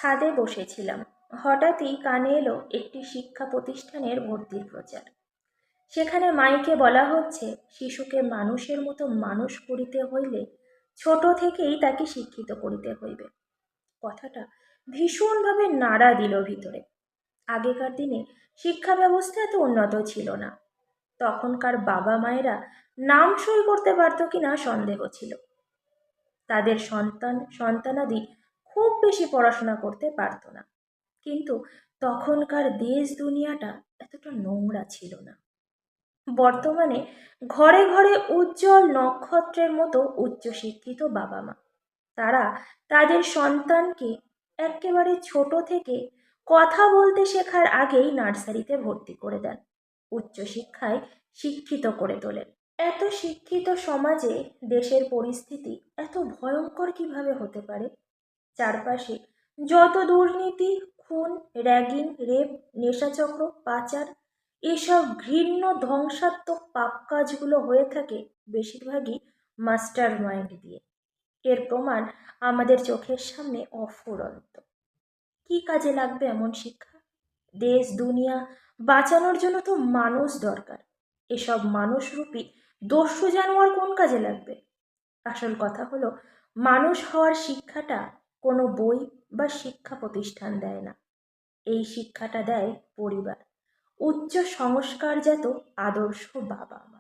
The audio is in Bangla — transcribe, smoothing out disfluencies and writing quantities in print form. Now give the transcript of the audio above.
ছাদে বসেছিলাম। হঠাৎই কানে এলো একটি শিক্ষা প্রতিষ্ঠানের ভর্তির প্রচার। সেখানে মাইকে বলা হচ্ছে, শিশুকে মানুষের মতো মানুষ করিতে হইলে ছোট থেকেই তাকে শিক্ষিত করিতে হইবে। কথাটা ভীষণভাবে নাড়া দিল ভিতরে। আগেকার দিনে শিক্ষা ব্যবস্থা এত উন্নত ছিল না। তখনকার বাবা মায়েরা নাম সই করতে পারতো কিনা সন্দেহ ছিল। তাদের সন্তানাদি খুব বেশি পড়াশোনা করতে পারতো না। কিন্তু তখনকার দেশ দুনিয়াটা এতটা নোংরা ছিল না। বর্তমানে ঘরে ঘরে উজ্জ্বল নক্ষত্রের মতো উচ্চশিক্ষিত বাবা মা। তারা তাদের সন্তানকে একেবারে ছোট থেকে কথা বলতে শেখার আগেই নার্সারিতে ভর্তি করে দেন, উচ্চশিক্ষায় শিক্ষিত করে তোলেন। এত শিক্ষিত সমাজে দেশের পরিস্থিতি এত ভয়ঙ্কর কিভাবে হতে পারে? চারপাশে যত দুর্নীতি, খুন, র্যাগিং, রেপ, নেশাচক্র, পাচার, এসব ঘৃণ্য ধ্বংসাত্মক পাপ কাজগুলো হয়ে থাকে বেশিরভাগই মাস্টার মাইন্ড দিয়ে। এর প্রমাণ আমাদের চোখের সামনে অফুরন্ত। কি কাজে লাগবে এমন শিক্ষা? দেশ দুনিয়া বাঁচানোর জন্য তো মানুষ দরকার। এসব মানুষরূপী দস্যু জানোয়ার কোন কাজে লাগবে? আসল কথা হলো, মানুষ হওয়ার শিক্ষাটা কোনো বই বা শিক্ষা প্রতিষ্ঠান দেয় না। এই শিক্ষাটা দেয় পরিবার, উচ্চ সংস্কারজাত আদর্শ বাবা মা।